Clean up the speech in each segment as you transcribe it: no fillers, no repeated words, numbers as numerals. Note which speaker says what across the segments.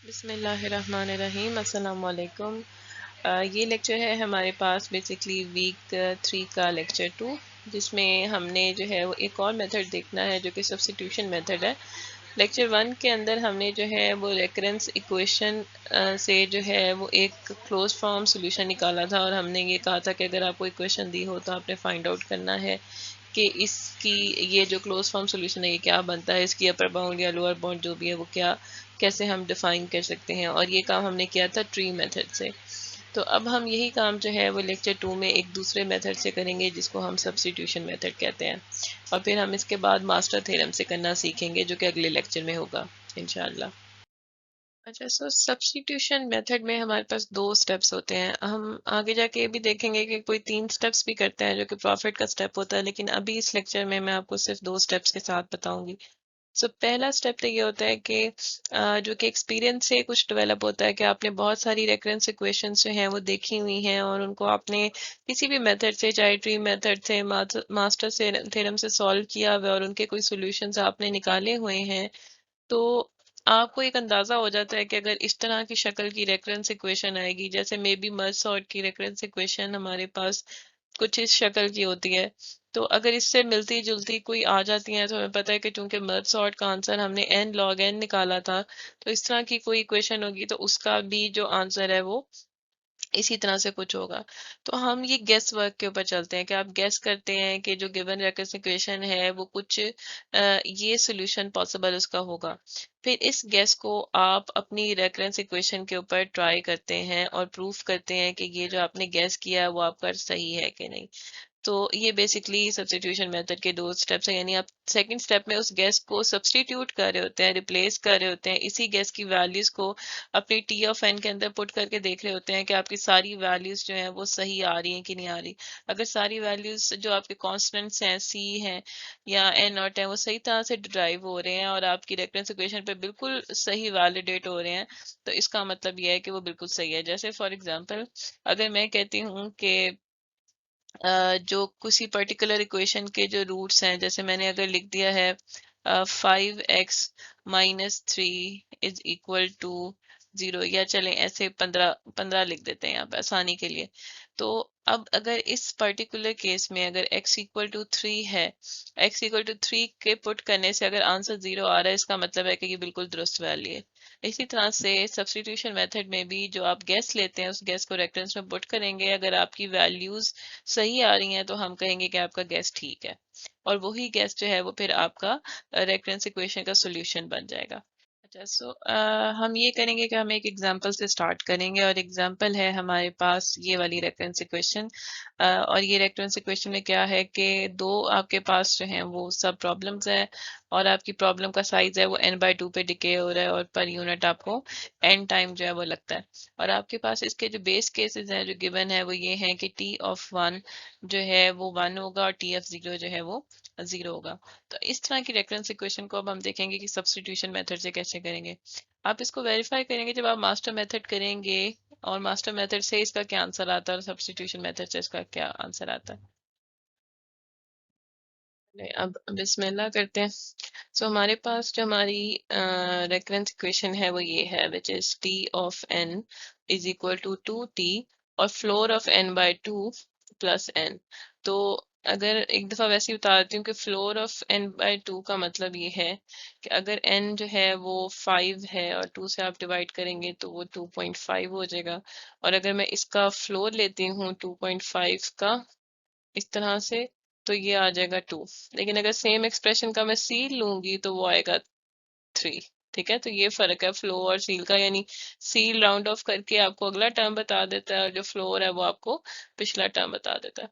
Speaker 1: बिस्मिल्लाहिर्रहमानिर्रहीम अस्सलाम वालेकुम। ये लेक्चर है हमारे पास बेसिकली वीक 3 का लेक्चर 2, जिसमें हमने जो है वो एक और मेथड देखना है जो कि सब्स्टिट्यूशन मेथड है। लेक्चर 1 के अंदर हमने जो है वो रेकरेंस इक्वेशन से जो है वो एक क्लोज फॉर्म सॉल्यूशन निकाला था, और हमने ये कहा था कि अगर आपको इक्वेशन दी हो तो आपने फाइंड आउट करना है कि इसकी ये जो क्लोज फॉर्म सॉल्यूशन है ये क्या बनता है, इसकी अपर बाउंड या लोअर बाउंड जो भी है वो क्या कैसे हम डिफाइन कर सकते हैं। और ये काम हमने किया था ट्री मेथड से। तो अब हम यही काम जो है वो लेक्चर 2 में एक दूसरे मेथड से करेंगे जिसको हम सब्स्टिट्यूशन मेथड कहते हैं, और फिर हम इसके बाद मास्टर थ्योरम से करना सीखेंगे जो कि अगले लेक्चर में होगा इंशाल्लाह। अच्छा, सो सब्स्टिट्यूशन मेथड में हमारे पास दो स्टेप्स होते हैं। हम आगे जाके ये भी देखेंगे कि कोई 3 स्टेप्स भी करते हैं जो कि प्रॉफिट का स्टेप होता है, लेकिन अभी इस लेक्चर में मैं आपको सिर्फ 2 स्टेप्स के साथ बताऊंगी। सो पहला स्टेप तो ये होता है कि जो कि एक्सपीरियंस से कुछ डेवलप होता है कि आपने बहुत सारी रेफरेंस इक्वेशंस जो हैं वो देखी हुई हैं, और उनको आपने किसी भी मेथड से, चाहे ट्री मेथड से, मास्टर से, थ्योरम से सॉल्व किया हुआ है, और उनके कोई सॉल्यूशंस आपने निकाले हुए हैं। तो आपको एक अंदाजा हो जाता है कि अगर इस तरह की शक्ल की रेफरेंस इक्वेशन आएगी, जैसे मे बी मर्ज सॉर्ट की रेफरेंस इक्वेशन हमारे पास कुछ इस शक्ल की होती है, तो अगर इससे मिलती जुलती कोई आ जाती है तो हमें पता है कि चूंकि मर्ज सॉर्ट का आंसर हमने n log n निकाला था, तो इस तरह की कोई इक्वेशन होगी तो उसका भी जो आंसर है वो इसी तरह से कुछ होगा। तो हम ये गेस वर्क के ऊपर चलते हैं कि आप गेस करते हैं कि जो गिवन रेकरेंस इक्वेशन है वो कुछ ये सॉल्यूशन पॉसिबल उसका होगा। फिर इस गेस को आप अपनी रेकरेंस इक्वेशन के ऊपर ट्राई करते हैं और प्रूफ करते हैं कि ये जो आपने गेस किया है वो आपका सही है कि नहीं। तो ये बेसिकली सब्स्टिट्यूशन मेथड के दो स्टेप्स हैं, यानी आप सेकंड स्टेप में उस गैस को सब्स्टिट्यूट कर रहे होते हैं, रिप्लेस कर रहे होते हैं, इसी गैस की वैल्यूज को अपनी टी ऑफ एन के अंदर पुट करके देख रहे होते हैं कि आपकी सारी वैल्यूज जो हैं वो सही आ रही हैं कि नहीं आ रही। अगर सारी वैल्यूज जो आपके कॉन्स्टेंट्स हैं, सी हैं या एन नॉट है, वो सही तरह से ड्राइव हो रहे हैं और आपकी रेफरेंस इक्वेशन पे बिल्कुल सही वैलिडेट हो रहे हैं, तो इसका मतलब यह है कि वो बिल्कुल सही है। जैसे फॉर एग्जाम्पल, अगर मैं कहती हूँ कि जो किसी पर्टिकुलर इक्वेशन के जो रूट्स हैं, जैसे मैंने अगर लिख दिया है 5x-3 इज इक्वल टू 0, या चलें ऐसे 15 लिख देते हैं यहाँ पे आसानी के लिए। तो अब अगर इस पर्टिकुलर केस में अगर x इक्वल टू 3 है, x इक्वल टू 3 के पुट करने से अगर आंसर 0 आ रहा है, इसका मतलब है कि ये बिल्कुल दुरुस्त वैल्यू है। इसी तरह से सब्स्टिट्यूशन मेथड में भी जो आप गैस लेते हैं उस गैस को रेफरेंस में पुट करेंगे, अगर आपकी वैल्यूज सही आ रही हैं तो हम कहेंगे कि आपका गैस ठीक है, और वही गैस जो है वो फिर आपका रेफरेंस इक्वेशन का सॉल्यूशन बन जाएगा। अच्छा, सो हम ये करेंगे कि हम एक एग्जांपल से स्टार्ट करेंगे, और एग्जांपल है हमारे पास ये वाली रेफरेंस इक्वेशन। और ये रेफरेंस इक्वेशन में क्या है कि दो आपके पास जो हैं वो सब प्रॉब्लम्स है, और आपकी प्रॉब्लम का साइज है वो n/2 पे डिके हो रहा है, और पर यूनिट आपको n टाइम जो है वो लगता है। और आपके पास इसके जो बेस केसेस हैं जो गिवन है वो ये हैं कि t(1) जो है वो 1 होगा और t(0) जो है वो 0 होगा। तो इस तरह की रेफरेंस इक्वेशन को अब हम देखेंगे कि सब्स्टिट्यूशन मेथड से कैसे करेंगे। आप इसको वेरीफाई करेंगे जब आप मास्टर मेथड करेंगे, और मास्टर मेथड से इसका क्या आंसर आता है और सब्स्टिट्यूशन मेथड से इसका क्या आंसर आता है। अब बिस्मिल्लाह करते हैं। सो हमारे पास जो हमारी रेफरेंस इक्वेशन है वो ये है, which is t of n is equal to 2t और floor of n/2 plus n। तो अगर एक दफा वैसे ही बता देती हूँ कि फ्लोर ऑफ n/2 का मतलब ये है कि अगर n जो है वो 5 है और 2 से आप डिवाइड करेंगे तो वो 2.5 हो जाएगा, और अगर मैं इसका फ्लोर लेती हूँ 2.5 का इस तरह से, तो ये आ जाएगा 2। लेकिन अगर सेम एक्सप्रेशन का मैं सील लूंगी तो वो आएगा 3। ठीक है, तो ये फर्क है फ्लो और सील का, यानी सील राउंड ऑफ करके आपको अगला टर्म बता देता है और जो फ्लोर है वो आपको पिछला टर्म बता देता है।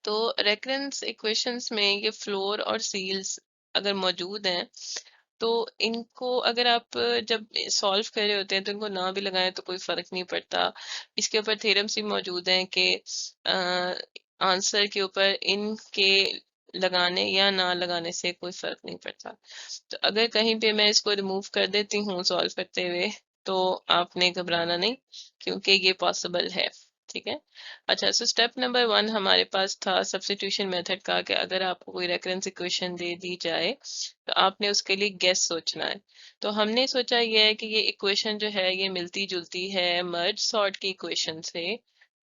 Speaker 1: तो रेकरेंस इक्वेशंस में ये फ्लोर और सील्स अगर मौजूद हैं तो इनको अगर आप जब सॉल्व कर रहे होते हैं तो इनको ना भी लगाएं तो कोई फर्क नहीं पड़ता। इसके ऊपर थ्योरम्स भी मौजूद हैं कि आंसर के ऊपर इनके लगाने या ना लगाने से कोई फर्क नहीं पड़ता। तो अगर कहीं पे मैं इसको रिमूव कर देती हूँ सॉल्व करते हुए, तो आपने घबराना नहीं, क्योंकि ये पॉसिबल है। ठीक है। अच्छा, सो स्टेप नंबर 1 हमारे पास था सब्स्टिट्यूशन मेथड का, कि अगर आपको कोई रेफरेंस इक्वेशन दे दी जाए तो आपने उसके लिए गेस सोचना है। तो हमने सोचा ये है कि ये इक्वेशन जो है ये मिलती जुलती है मर्ज सॉर्ट की इक्वेशन से।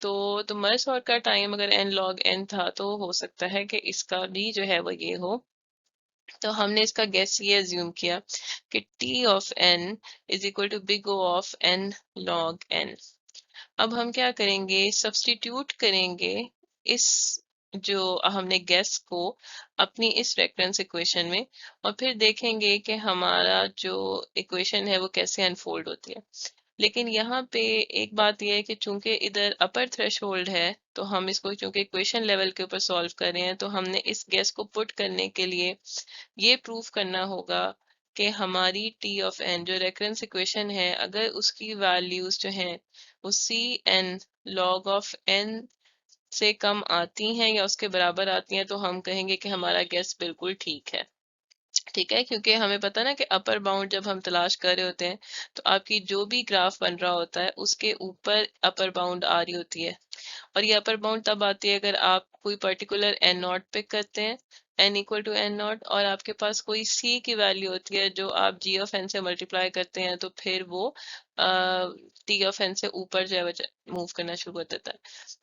Speaker 1: तो मर्ज सॉर्ट का टाइम अगर n log n था तो हो सकता है कि इसका भी जो है वो ये हो। तो हमने इसका गेस ये अज्यूम किया कि t of n is equal to big O of n log n। अब हम क्या करेंगे, सब्स्टिट्यूट करेंगे इस जो हमने गेस को अपनी इस रेफरेंस इक्वेशन में, और फिर देखेंगे कि हमारा जो इक्वेशन है वो कैसे अनफोल्ड होती है। लेकिन यहाँ पे एक बात यह है कि चूंकि इधर अपर थ्रेशोल्ड है, तो हम इसको चूंकि इक्वेशन लेवल के ऊपर सॉल्व कर रहे हैं, तो हमने इस गेस को पुट करने के लिए ये प्रूव करना होगा कि हमारी टी ऑफ एन जो रेफरेंस इक्वेशन है, अगर उसकी वैल्यूज जो हैं वो C N log of N से कम आती हैं या उसके बराबर आती हैं, तो हम कहेंगे कि हमारा गेस बिल्कुल ठीक है। ठीक है, क्योंकि हमें पता ना कि अपर बाउंड जब हम तलाश कर रहे होते हैं तो आपकी जो भी ग्राफ बन रहा होता है उसके ऊपर अपर बाउंड आ रही होती है। और ये अपर बाउंड तब आती है अगर आप कोई पर्टिकुलर एन नॉट पिक करते हैं, N equal to N naught, और आपके पास कोई सी की वैल्यू होती है जो आप जी ऑफ एन से मल्टीप्लाई करते हैं, तो फिर वो टी ऑफ एन से ऊपर जो है मूव करना शुरू कर देता है।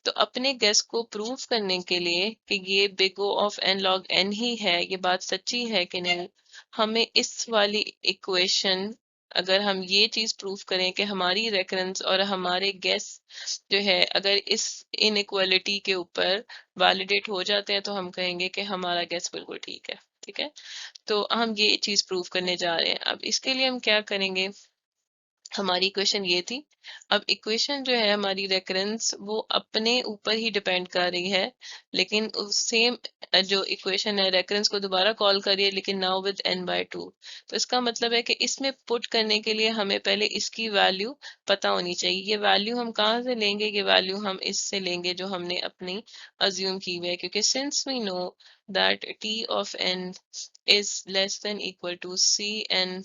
Speaker 1: तो अपने गेस को प्रूव करने के लिए कि ये big O of n log n ही है, ये बात सच्ची है कि नहीं, हमें इस वाली इक्वेशन, अगर हम ये चीज प्रूव करें कि हमारी रेफरेंस और हमारे गेस जो है अगर इस इनइक्वालिटी के ऊपर वैलिडेट हो जाते हैं, तो हम कहेंगे कि हमारा गेस बिल्कुल ठीक है। ठीक है, तो हम ये चीज प्रूव करने जा रहे हैं। अब इसके लिए हम क्या करेंगे, हमारी इक्वेशन ये थी। अब इक्वेशन जो है हमारी रेकरेंस वो अपने ऊपर ही डिपेंड कर रही है, लेकिन उस सेम जो इक्वेशन है रेकरेंस को दोबारा कॉल करिए, लेकिन नाउ विद n/2। तो इसका मतलब है कि इसमें पुट करने के लिए हमें पहले इसकी वैल्यू पता होनी चाहिए। ये वैल्यू हम कहाँ से लेंगे, ये वैल्यू हम इससे लेंगे जो हमने अपनी अज्यूम की हुई है, क्योंकि since we know that t of n is less than equal to C N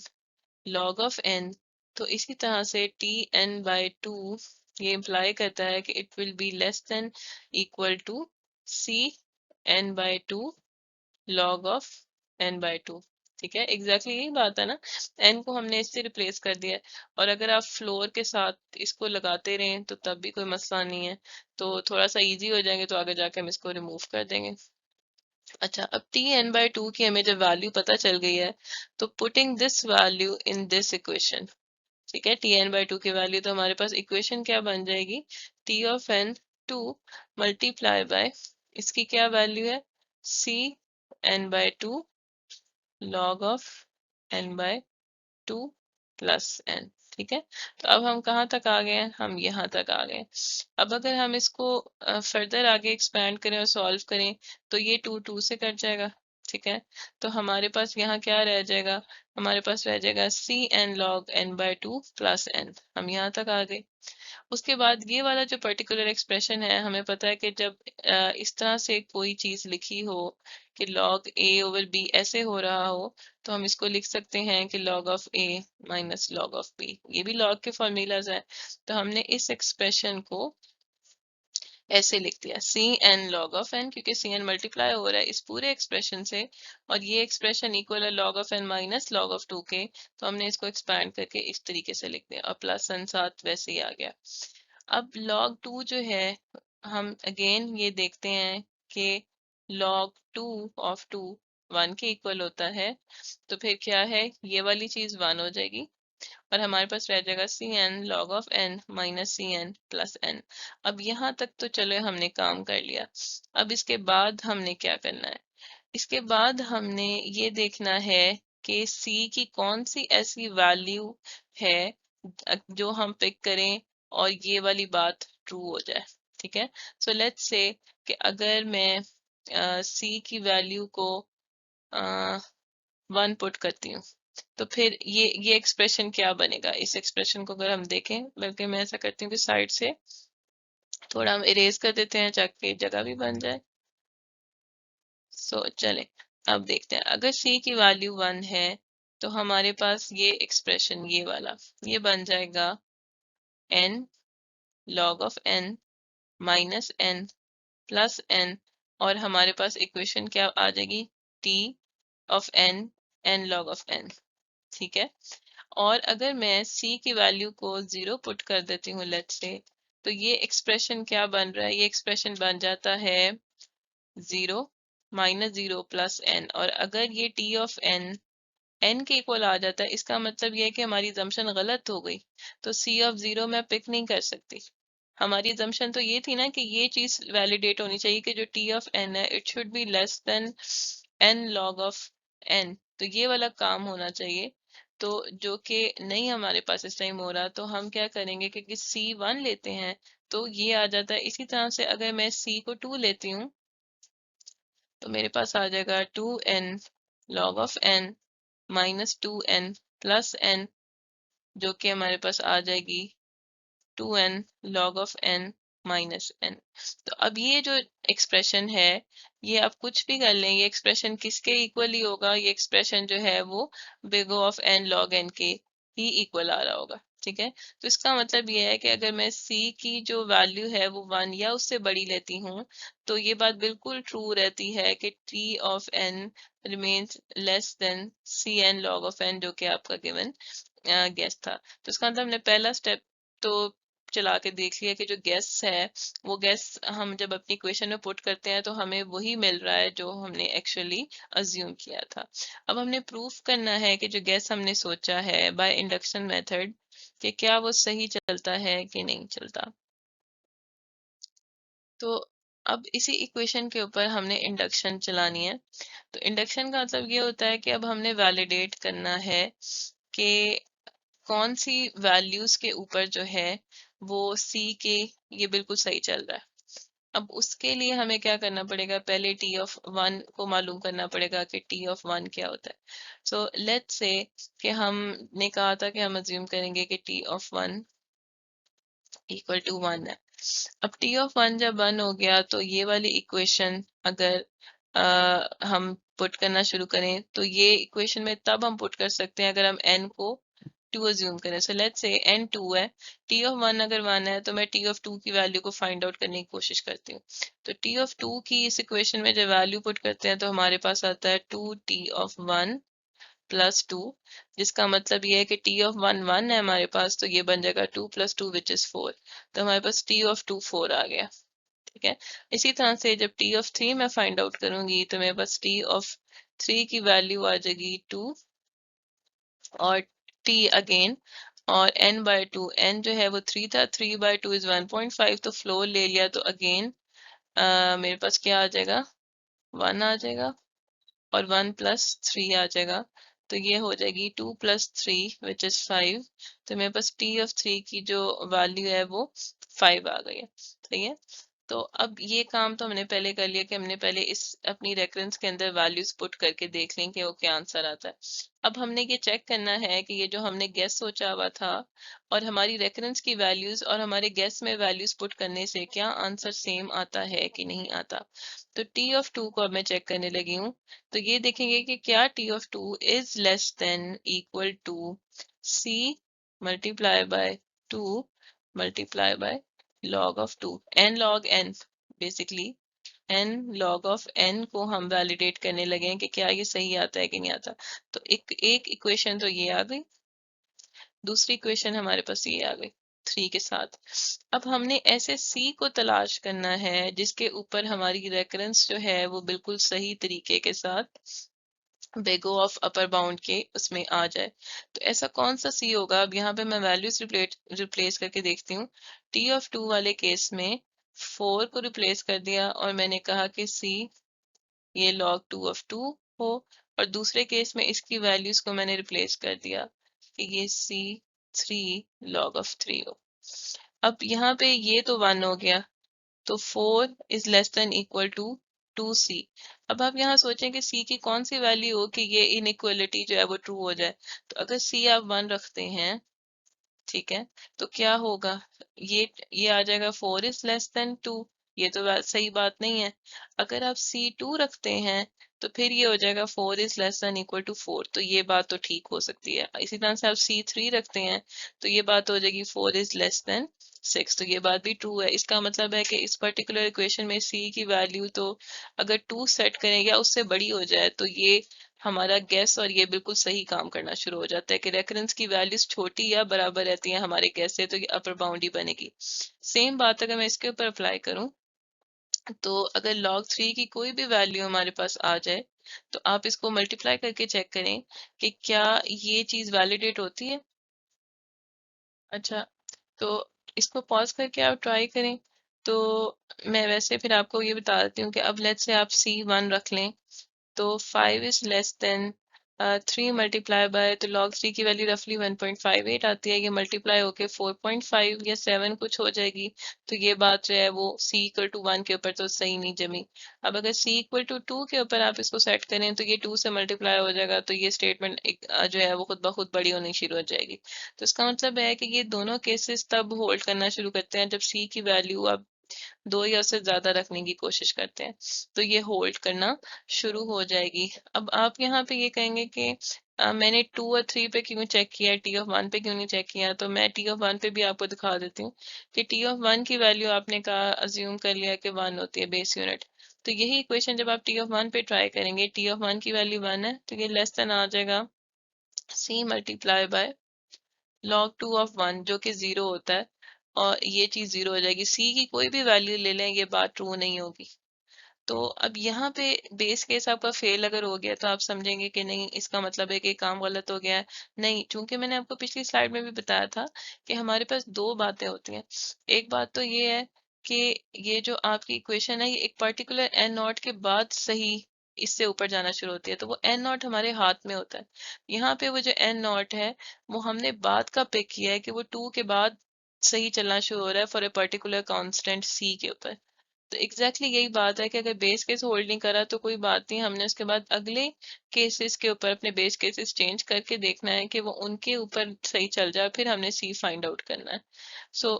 Speaker 1: log of n, तो इसी तरह से Tn/2 ये इम्प्लाई करता है कि it will be less than equal to Cn/2 log of n/2। ठीक है, एग्जैक्टली यही बात है ना, n को हमने इससे रिप्लेस कर दिया है। और अगर आप फ्लोर के साथ इसको लगाते रहें तो तब भी कोई मसला नहीं है, तो थोड़ा सा इजी हो जाएंगे, तो आगे जाके हम इसको रिमूव कर देंगे। अच्छा, अब Tn/2 की हमें जब वैल्यू पता चल गई है, तो putting this value in this equation, ठीक है, Tn/2 की वैल्यू, तो हमारे पास इक्वेशन क्या बन जाएगी, T of n 2 multiply bye इसकी क्या वैल्यू है, C n/2 log of n/2 plus n। ठीक है, तो अब हम कहाँ तक आ गए हैं, हम यहाँ तक आ गए। अब अगर हम इसको फर्दर आगे एक्सपैंड करें और सॉल्व करें, तो ये 2 से कट जाएगा। ठीक है, तो हमारे पास यहाँ क्या रह जाएगा, हमारे पास रह जाएगा C N log n/2 plus n। हम यहाँ तक आ गए। उसके बाद ये वाला जो पर्टिकुलर एक्सप्रेशन है, हमें पता है कि जब इस तरह से कोई चीज लिखी हो कि log a ओवर b ऐसे हो रहा हो, तो हम इसको लिख सकते हैं कि log of a minus log of b। ये भी log के फॉर्मूलाज है, तो हमने इस एक्सप्रेशन को ऐसे लिख दिया C N log of N, क्योंकि सी एन मल्टीप्लाई हो रहा है इस पूरे एक्सप्रेशन से, और ये एक्सप्रेशन इक्वल है log of N minus log of 2 के, तो हमने इसको एक्सपैंड करके इस तरीके से लिख दिया, और प्लस एन साथ वैसे ही आ गया। अब log 2 जो है, हम अगेन ये देखते हैं कि log 2 ऑफ 2 1 के इक्वल होता है, तो फिर क्या है, ये वाली चीज 1 हो जाएगी, और हमारे पास रह जाएगा C N log of N minus C N plus N. अब यहाँ तक तो चलो हमने काम कर लिया। अब इसके बाद हमने क्या करना है, इसके बाद हमने ये देखना है कि सी की कौन सी ऐसी वैल्यू है जो हम पिक करें और ये वाली बात ट्रू हो जाए। ठीक है, सो लेट्स से कि अगर मैं सी की वैल्यू को 1 पुट करती हूँ, तो फिर ये एक्सप्रेशन क्या बनेगा, इस एक्सप्रेशन को अगर हम देखें, बल्कि मैं ऐसा करती हूँ कि साइड से थोड़ा हम इरेज कर देते हैं ताकि जगह भी बन जाए। सो चले, अब देखते हैं, अगर c की वैल्यू 1 है, तो हमारे पास ये एक्सप्रेशन ये वाला ये बन जाएगा n log of n minus N plus N, और हमारे पास इक्वेशन क्या आ जाएगी, T of N, N log of N. ठीक है, और अगर मैं c की वैल्यू को 0 पुट कर देती हूँ लेट्स से, तो ये एक्सप्रेशन क्या बन रहा है, ये एक्सप्रेशन बन जाता है 0 माइनस 0 प्लस एन। और अगर ये t ऑफ एन एन के इक्वल आ जाता है, इसका मतलब ये है कि हमारी जम्पशन गलत हो गई, तो सी ऑफ 0 मैं पिक नहीं कर सकती। हमारी जम्पशन तो ये थी ना कि ये चीज वैलिडेट होनी चाहिए कि जो टी ऑफ एन है it should be less than N log of N, तो ये वाला काम होना चाहिए। तो जो कि नहीं हमारे पास इस टाइम हो रहा, तो हम क्या करेंगे कि सी 1 लेते हैं, तो ये आ जाता है। इसी तरह से अगर मैं सी को 2 लेती हूँ, तो मेरे पास आ जाएगा 2n log of n minus 2n plus n, जो कि हमारे पास आ जाएगी 2n log of n minus n। तो अब ये जो एक्सप्रेशन है, ये आप कुछ भी कर लें, ये एक्सप्रेशन किसके इक्वली होगा, ये एक्सप्रेशन जो है वो big O of n log n के ही इक्वल आ रहा होगा। ठीक है, तो इसका मतलब ये है कि अगर मैं c की जो वैल्यू है वो 1 या उससे बड़ी लेती हूँ, तो ये बात बिल्कुल ट्रू रहती है कि t of n remains less than cn log of n, जो कि आपका गिवन गेस था। तो इसका मतलब हमने पहला स्टेप तो चला के देख लिया कि जो गेस है वो गेस हम जब अपनी इक्वेशन में पुट करते हैं तो हमें वही मिल रहा है जो हमने एक्चुअली अज्यूम किया था। अब हमने प्रूफ करना है कि जो गेस हमने सोचा है बाय इंडक्शन मेथड, कि क्या वो सही चलता है कि नहीं चलता। तो अब इसी इक्वेशन के ऊपर हमने इंडक्शन चलानी है। तो इंडक्शन का मतलब ये होता है कि अब हमने वैलिडेट करना है कि कौन सी वैल्यूज के ऊपर जो है वो सी के ये बिल्कुल सही चल रहा है। अब उसके लिए हमें क्या करना पड़ेगा, पहले टी ऑफ वन को मालूम करना पड़ेगा कि टी ऑफ वन क्या होता है। सो लेट्स से कि हमने कहा था कि हम अज्यूम करेंगे कि T of one equal to 1 है। अब टी ऑफ 1 जब 1 हो गया, तो ये वाली इक्वेशन अगर हम पुट करना शुरू करें, तो ये इक्वेशन में तब हम पुट कर सकते हैं अगर हम n को 2 अज्यूम करें। सो लेट्स से n 2 है, t ऑफ 1 अगर 1 है, तो मैं t ऑफ 2 की वैल्यू को फाइंड आउट करने की कोशिश करती हूँ। तो t ऑफ 2 की इस इक्वेशन में जब वैल्यू पुट करते हैं, तो हमारे पास आता है 2t ऑफ 1 प्लस 2, जिसका मतलब ये है कि t ऑफ 1 1 है हमारे पास, तो ये बन जाएगा 2 प्लस 2 विच इज 4। तो हमारे पास t ऑफ 2 4 आ गया। ठीक है, इसी तरह से जब t ऑफ 3 मैं फाइंड आउट करूंगी, तो मेरे पास t ऑफ 3 की वैल्यू आ जाएगी 2 और t अगेन और n बाय 2, n जो है वो 3 था, 3 बाय 2 इज 1.5, तो फ्लोर ले लिया तो अगेन मेरे पास क्या आ जाएगा, 1 आ जाएगा और 1 प्लस 3 आ जाएगा। तो ये हो जाएगी 2 प्लस 3 विच इज 5। तो मेरे पास टी ऑफ 3 की जो वैल्यू है वो 5 आ गई है। सही है, तो अब ये काम तो हमने पहले कर लिया कि हमने पहले इस अपनी रेफरेंस के अंदर वैल्यूज पुट करके देख लें कि वो क्या आंसर आता है। अब हमने ये चेक करना है कि ये जो हमने गेस सोचा हुआ था और हमारी रेफरेंस की वैल्यूज और हमारे गेस में वैल्यूज पुट करने से क्या आंसर सेम आता है कि नहीं आता। तो टी ऑफ 2 को अब मैं चेक करने लगी हूँ। तो ये देखेंगे कि क्या T of 2 is less than equal to C multiply by 2 multiply by log of 2, n log n, basically n log of n को हम वैलिडेट करने लगे हैं कि क्या ये सही आता है कि नहीं आता। तो एक इक्वेशन तो ये आ गई, दूसरी इक्वेशन हमारे पास ये आ गई 3 के साथ। अब हमने ऐसे c को तलाश करना है जिसके ऊपर हमारी रेकरेंस जो है वो बिल्कुल सही तरीके के साथ big O of upper bound के उसमें आ जाए। तो ऐसा कौन सा c होगा, अब यहाँ पे मैं वैल्यूज रिप्लेस करके देखती हूँ। t ऑफ 2 वाले केस में 4 को रिप्लेस कर दिया और मैंने कहा कि c ये log 2 ऑफ 2 हो, और दूसरे केस में इसकी वैल्यूज को मैंने रिप्लेस कर दिया कि ये c 3 log ऑफ 3 हो। अब यहाँ पे ये तो 1 हो गया, तो 4 is less than equal to 2c। अब आप यहाँ सोचें कि c की कौन सी वैल्यू हो कि ये इनइक्वलिटी जो है वो ट्रू हो जाए। तो अगर c आप 1 रखते हैं, ठीक है, तो क्या होगा, ये आ जाएगा 4 इज लेस देन 2। ये तो सही बात नहीं है। अगर आप c2 रखते हैं, तो फिर ये हो जाएगा 4 is less than equal to 4, तो ये बात तो ठीक हो सकती है। इसी तरह से आप c3 रखते हैं, तो ये बात हो जाएगी 4 इज लेस देन 6। तो ये बात भी ट्रू है। इसका मतलब है कि इस पर्टिकुलर इक्वेशन में सी की वैल्यू तो अगर 2 सेट करें या उससे बड़ी हो जाए तो ये हमारा गेस और ये बिल्कुल सही काम करना शुरू हो जाता है कि रेफरेंस की वैल्यूज छोटी या बराबर रहती हैं हमारे गेस से, तो ये अपर बाउंड ही बनेगी। सेम बात अगर मैं इसके ऊपर अप्लाई करूं, तो अगर log 3 की कोई भी वैल्यू हमारे पास आ जाए तो आप इसको मल्टीप्लाई करके चेक करें कि क्या ये चीज वैलिडेट होती है। अच्छा, तो इसको पॉज करके आप ट्राई करें। तो मैं वैसे फिर आपको ये बता देती हूँ कि अब लेट्स से आप C1 रख लें, तो 5 is less then 3 multiply by, तो log 3 की वैल्यू रफली 1.58 आती है। ये मल्टीप्लाई होके 4.5 या 7 कुछ हो जाएगी। तो ये बात जो है वो C इक्वल टू 1 के ऊपर तो सही नहीं जमी। अब अगर C इक्वल टू 2 के ऊपर आप इसको सेट करें तो ये 2 से मल्टीप्लाई हो जाएगा, तो ये स्टेटमेंट जो है वो खुद ब खुद बड़ी होनी शुरू हो जाएगी। तो इसका मतलब है कि ये दोनों केसेस तब होल्ड करना शुरू करते हैं जब C की वैल्यू आप 2 या उससे ज्यादा रखने की कोशिश करते हैं, तो ये होल्ड करना शुरू हो जाएगी। अब आप यहाँ पे ये कहेंगे कि मैंने 2 और 3 पे क्यों चेक किया, टी ऑफ 1 पे क्यों नहीं चेक किया। तो मैं टी ऑफ 1 पे भी आपको दिखा देती हूँ कि टी ऑफ 1 की वैल्यू आपने कहा अज्यूम कर लिया कि 1 होती है बेस यूनिट। तो यही इक्वेशन जब आप टी ऑफ 1 पे ट्राई करेंगे, टी ऑफ 1 की वैल्यू 1 है तो ये लेस देन आ जाएगा C multiply by log 2 of 1 जो कि 0 होता है, और ये चीज 0 हो जाएगी। C की कोई भी वैल्यू ले लें ये बात ट्रू नहीं होगी। तो अब यहाँ पे बेस केस आपका फेल अगर हो गया तो आप समझेंगे कि नहीं, इसका मतलब है कि काम गलत हो गया है। नहीं, चूंकि मैंने आपको पिछली स्लाइड में भी बताया था कि हमारे पास दो बातें होती हैं। एक बात तो ये है कि ये जो आपकी इक्वेशन है ये एक पर्टिकुलर एन नॉट के बाद सही इससे ऊपर जाना शुरू होती है, तो वो एन नॉट हमारे हाथ में होता है। यहाँ पे वो जो एन नॉट है वो हमने बाद का पिक किया है कि वो 2 के बाद सही चलना शुरू हो रहा है for a particular constant C के ऊपर। तो एग्जैक्टली यही बात है कि अगर बेस केस होल्ड नहीं करा तो कोई बात नहीं, हमने उसके बाद अगले केसेस के ऊपर अपने बेस केसेस चेंज करके देखना है कि वो उनके ऊपर सही चल जाए, फिर हमने C फाइंड आउट करना है। सो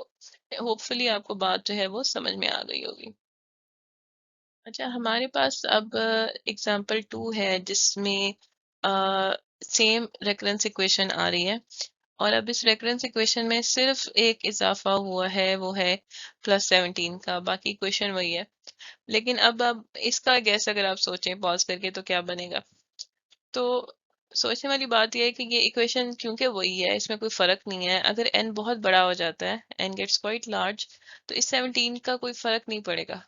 Speaker 1: होपफुली आपको बात जो है वो समझ में आ गई होगी। अच्छा, हमारे पास अब एग्जाम्पल 2 है जिसमें सेम रेकरेंस इक्वेशन आ रही है, और अब इस रेकरेंस इक्वेशन में सिर्फ एक इजाफा हुआ है, वो है +17 का, बाकी इक्वेशन वही है। लेकिन अब इसका गैस अगर आप सोचें पॉज करके तो क्या बनेगा। तो सोचने वाली बात यह है कि ये इक्वेशन क्योंकि वही है इसमें कोई फर्क नहीं है। अगर n बहुत बड़ा हो जाता है, n गेट्स क्वाइट लार्ज, तो इस 17 का कोई फर्क नहीं पड़ेगा।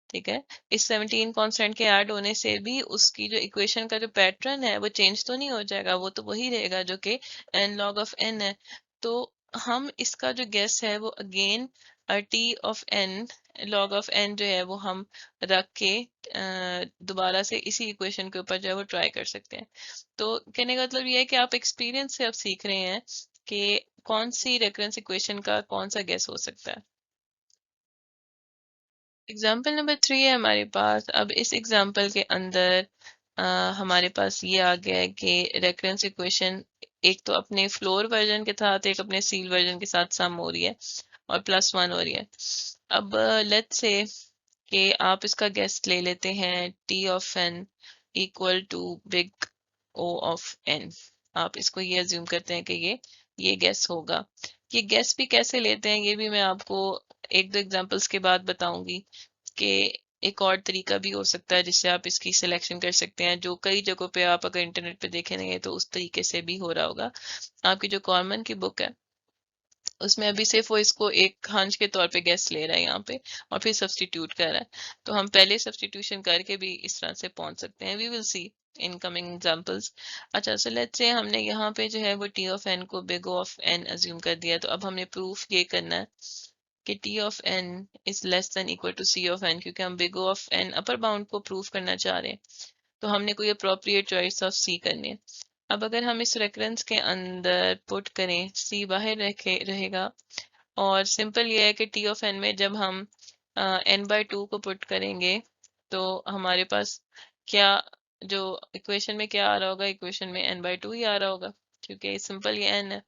Speaker 1: ठीक है, इस 17 कांस्टेंट के ऐड होने से भी उसकी जो इक्वेशन का जो पैटर्न है वो चेंज तो नहीं हो जाएगा, वो तो वही रहेगा जो कि n log of n है। तो हम इसका जो गेस है वो again t of n log of n जो है वो हम रख के दोबारा से इसी इक्वेशन के ऊपर जो है वो ट्राई कर सकते हैं। तो कहने का मतलब ये है कि आप एक्सपीरियंस से अब सीख रहे हैं कि कौन सी रेफरेंस इक्वेशन का कौन सा गेस हो सकता है। एग्जाम्पल नंबर 3 है हमारे पास। अब इस एग्जाम्पल के अंदर हमारे पास ये आ गया है कि रेकरेंस इक्वेशन एक तो अपने फ्लोर वर्जन के साथ एक अपने सील वर्जन के साथ सम हो रही है और +1 हो रही है। अब लेट्स से कि आप इसका गेस ले लेते हैं T of N equal to big O of N. आप इसको ये अज्यूम करते हैं कि ये गेस होगा। ये गेस भी कैसे लेते हैं ये भी मैं आपको एक दो एग्जांपल्स के बाद बताऊंगी कि एक और तरीका भी हो सकता है जिससे आप इसकी सिलेक्शन कर सकते हैं, जो कई जगहों पे आप अगर इंटरनेट पे देखेंगे तो उस तरीके से भी हो रहा होगा। आपकी जो कॉमन की बुक है उसमें अभी सिर्फ वो इसको एक हंच के तौर पे गेस ले रहा है यहाँ पे और फिर सब्सटीट्यूट कर रहा है। तो हम पहले सब्सटीट्यूशन करके भी इस तरह से पहुंच सकते हैं। We will see in coming examples. अच्छा, सो लेट्स से हमने यहाँ पे जो है वो टी ऑफ एन को big O of N assume कर दिया, तो अब हमने प्रूफ ये करना है कि T of N is less than equal to C of N, क्योंकि हम big O of N upper bound को प्रूफ करना चाह रहे हैं। तो हमने कोई अप्रोप्रिएट चॉइस ऑफ सी करनी है। अब अगर हम इस रेफरेंस के अंदर पुट करें, सी बाहर रखे रहेगा, और सिंपल ये है कि टी ऑफ एन में जब हम n/2 को पुट करेंगे तो हमारे पास क्या जो इक्वेशन में क्या आ रहा होगा, इक्वेशन में n/2 ही आ रहा होगा क्योंकि सिंपल ये n है।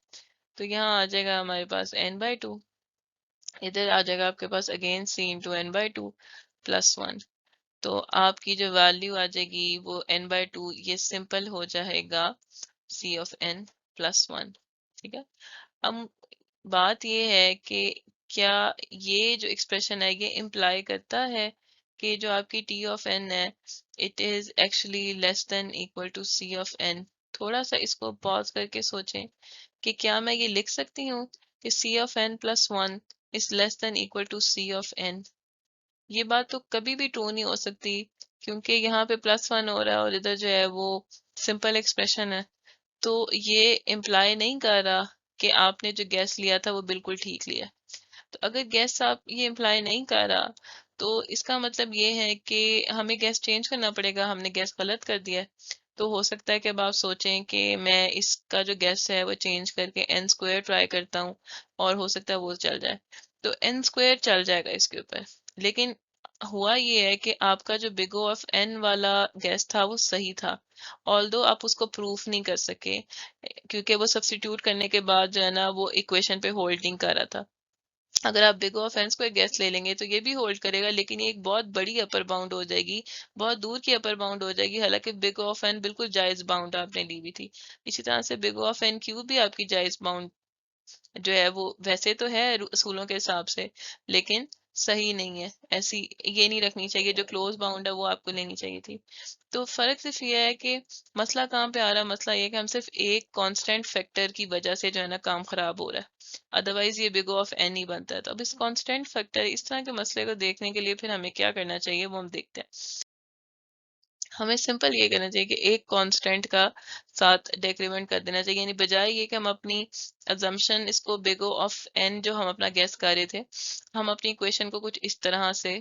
Speaker 1: तो यहाँ आ जाएगा हमारे पास n/2, इधर आ जाएगा आपके पास अगेन c इंटू n/2 +1। तो आपकी जो वैल्यू आ जाएगी वो n/2, ये सिंपल हो जाएगा c ऑफ n +1। ठीक है, अब बात ये है कि क्या ये जो एक्सप्रेशन है ये इम्प्लाई करता है कि जो आपकी टी ऑफ एन है it is actually less than equal to C of N? थोड़ा सा इसको पॉज करके सोचें कि क्या मैं ये लिख सकती हूँ कि C of n plus one is less than equal to C of n? ये बात तो कभी भी ट्रू नहीं हो सकती, क्योंकि यहाँ पे प्लस वन हो रहा है और इधर जो है वो सिंपल एक्सप्रेशन है। तो ये इम्प्लाई नहीं कर रहा कि आपने जो गैस लिया था वो बिल्कुल ठीक लिया। तो अगर गैस आप ये इम्प्लाई नहीं कर रहा तो इसका मतलब ये है कि हमें गैस चेंज करना पड़ेगा, हमने गैस गलत कर दिया है। तो हो सकता है कि अब आप सोचें कि मैं इसका जो गैस है वो चेंज करके एन स्क्वायर ट्राई करता हूँ और हो सकता है वो चल जाए। तो एन स्क्वायर चल जाएगा इसके ऊपर, लेकिन हुआ ये है कि आपका जो बिग O ऑफ एन वाला गैस था वो सही था, ऑल्दो आप उसको प्रूफ नहीं कर सके क्योंकि वो सब्स्टिट्यूट करने के बाद जो है ना वो इक्वेशन पे होल्डिंग कर रहा था। अगर आप बिग ऑफ एन को गैस ले लेंगे तो ये भी होल्ड करेगा, लेकिन ये एक बहुत बड़ी अपर बाउंड हो जाएगी, बहुत दूर की अपर बाउंड हो जाएगी, हालांकि बिग ऑफ एन बिल्कुल जायज बाउंड आपने ली हुई थी। इसी तरह से बिग ऑफ एन क्यूब भी आपकी जायज बाउंड जो है वो वैसे तो है असूलों के हिसाब से, लेकिन सही नहीं है। ऐसी ये नहीं रखनी चाहिए, जो क्लोज बाउंड है वो आपको लेनी चाहिए थी। तो फर्क सिर्फ ये है कि मसला कहाँ पे आ रहा है, मसला ये है कि हम सिर्फ एक कांस्टेंट फैक्टर की वजह से जो है ना काम खराब हो रहा है, अदरवाइज ये बिग ऑफ एन ही बनता है। तो अब इस कांस्टेंट फैक्टर इस तरह के मसले को देखने के लिए फिर हमें क्या करना चाहिए वो हम देखते हैं। हमें सिंपल ये करना चाहिए कि एक कांस्टेंट का साथ डेक्रीमेंट कर देना चाहिए, यानी बजाय ये कि हम अपनी अजम्पशन इसको बिग O ऑफ एन जो हम अपना गैस कर रहे थे, हम अपनी इक्वेशन को कुछ इस तरह से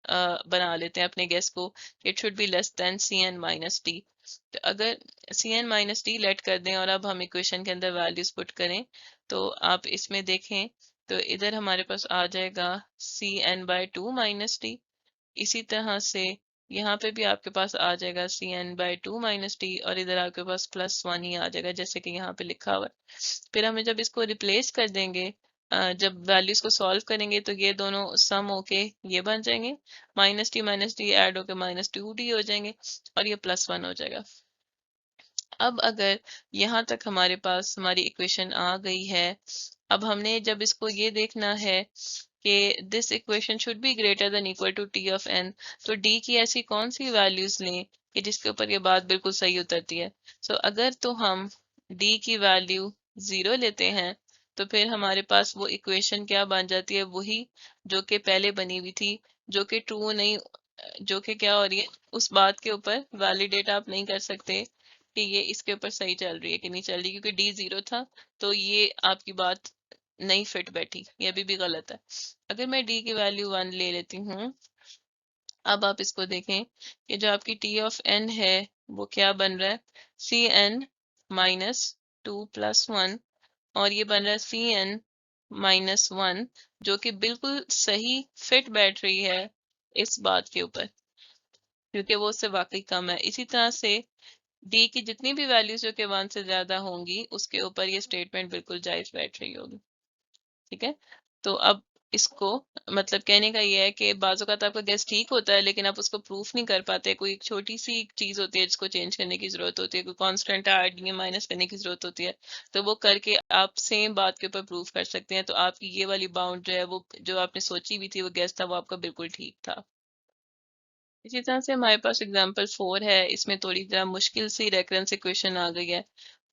Speaker 1: बना लेते हैं अपने गैस को, it should be less than C N minus D. तो अगर C N minus D let कर दें और अब हम इक्वेशन के अंदर वैल्यूज पुट करें, तो आप इसमें देखें तो इधर हमारे पास आ जाएगा C N by two minus D. इसी तरह से यहाँ पे भी आपके पास आ जाएगा C N by two minus T, और इधर आपके पास प्लस वन ही आ जाएगा जैसे कि यहाँ पे लिखा हुआ है। फिर हमें जब इसको रिप्लेस कर देंगे, जब वैल्यूज को सॉल्व करेंगे तो ये दोनों सम होके ये बन जाएंगे, माइनस टी ऐड होके माइनस टू डी हो जाएंगे और ये प्लस वन हो जाएगा। अब अगर यहाँ तक हमारे पास हमारी इक्वेशन आ गई है, अब हमने जब इसको ये देखना है कि this equation should be greater than equal to T of N, तो डी की ऐसी कौन सी वैल्यूज लें कि जिसके ऊपर ये बात बिल्कुल सही उतरती है। सो अगर तो हम डी की वैल्यू जीरो लेते हैं तो फिर हमारे पास वो इक्वेशन क्या बन जाती है, वही जो कि पहले बनी हुई थी, जो कि ट्रू नहीं, जो कि क्या हो रही है उस बात के ऊपर वैलिडेट आप नहीं कर सकते कि ये इसके ऊपर सही चल रही है कि नहीं चल रही, क्योंकि डी जीरो था तो ये आपकी बात नहीं फिट बैठी, ये अभी भी गलत है। अगर मैं डी की वैल्यू वन ले लेती हूँ, अब आप इसको देखें कि जो आपकी टी ऑफ एन है वो क्या बन रहा है, C N minus two plus one, और ये बन रहा है सी एन माइनस वन, जो कि बिल्कुल सही फिट बैठ रही है इस बात के ऊपर, क्योंकि वो उससे वाकई कम है। इसी तरह से डी की जितनी भी वैल्यूज जो कि वन से ज्यादा होंगी उसके ऊपर ये स्टेटमेंट बिल्कुल जायज बैठ रही होगी। ठीक है, तो अब इसको मतलब कहने का ये है कि बाजू का तो आपका गेस ठीक होता है लेकिन आप उसको प्रूफ नहीं कर पाते, कोई एक छोटी सी चीज होती है जिसको चेंज करने की जरूरत होती है, कोई कांस्टेंट ऐड या माइनस करने की जरूरत होती है, तो वो करके आप सेम बात के ऊपर प्रूफ कर सकते हैं। तो आपकी ये वाली बाउंड जो है वो जो आपने सोची हुई थी वो गेस था वो आपका बिल्कुल ठीक था। इसी तरह से हमारे पास एग्जाम्पल 4 है, इसमें थोड़ी जरा मुश्किल सी रेकरेंस इक्वेशन आ गई है।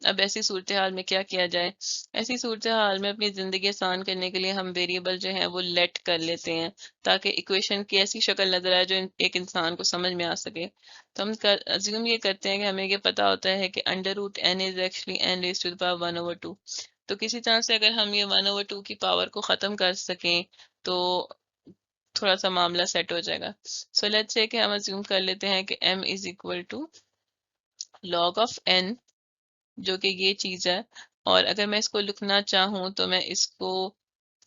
Speaker 1: अब ऐसी सूरत हाल में क्या किया जाए, ऐसी सूरत हाल में अपनी ज़िंदगी आसान करने के लिए हम वेरिएबल जो है वो लेट कर लेते हैं ताकि इक्वेशन की ऐसी शक्ल नजर आए जो एक इंसान को समझ में आ सके। तो हम अज्यूम ये करते हैं कि हमें ये पता होता है कि under root N is actually N raise to the power one over two. तो किसी तरह से अगर हम ये वन ओवर टू की पावर को ख़त्म कर सकें तो थोड़ा सा मामला सेट हो जाएगा। सो लेट्स से कि हम अज्यूम कर लेते हैं कि m is equal to log of n, जो कि ये चीज़ है। और अगर मैं इसको लिखना चाहूँ तो मैं इसको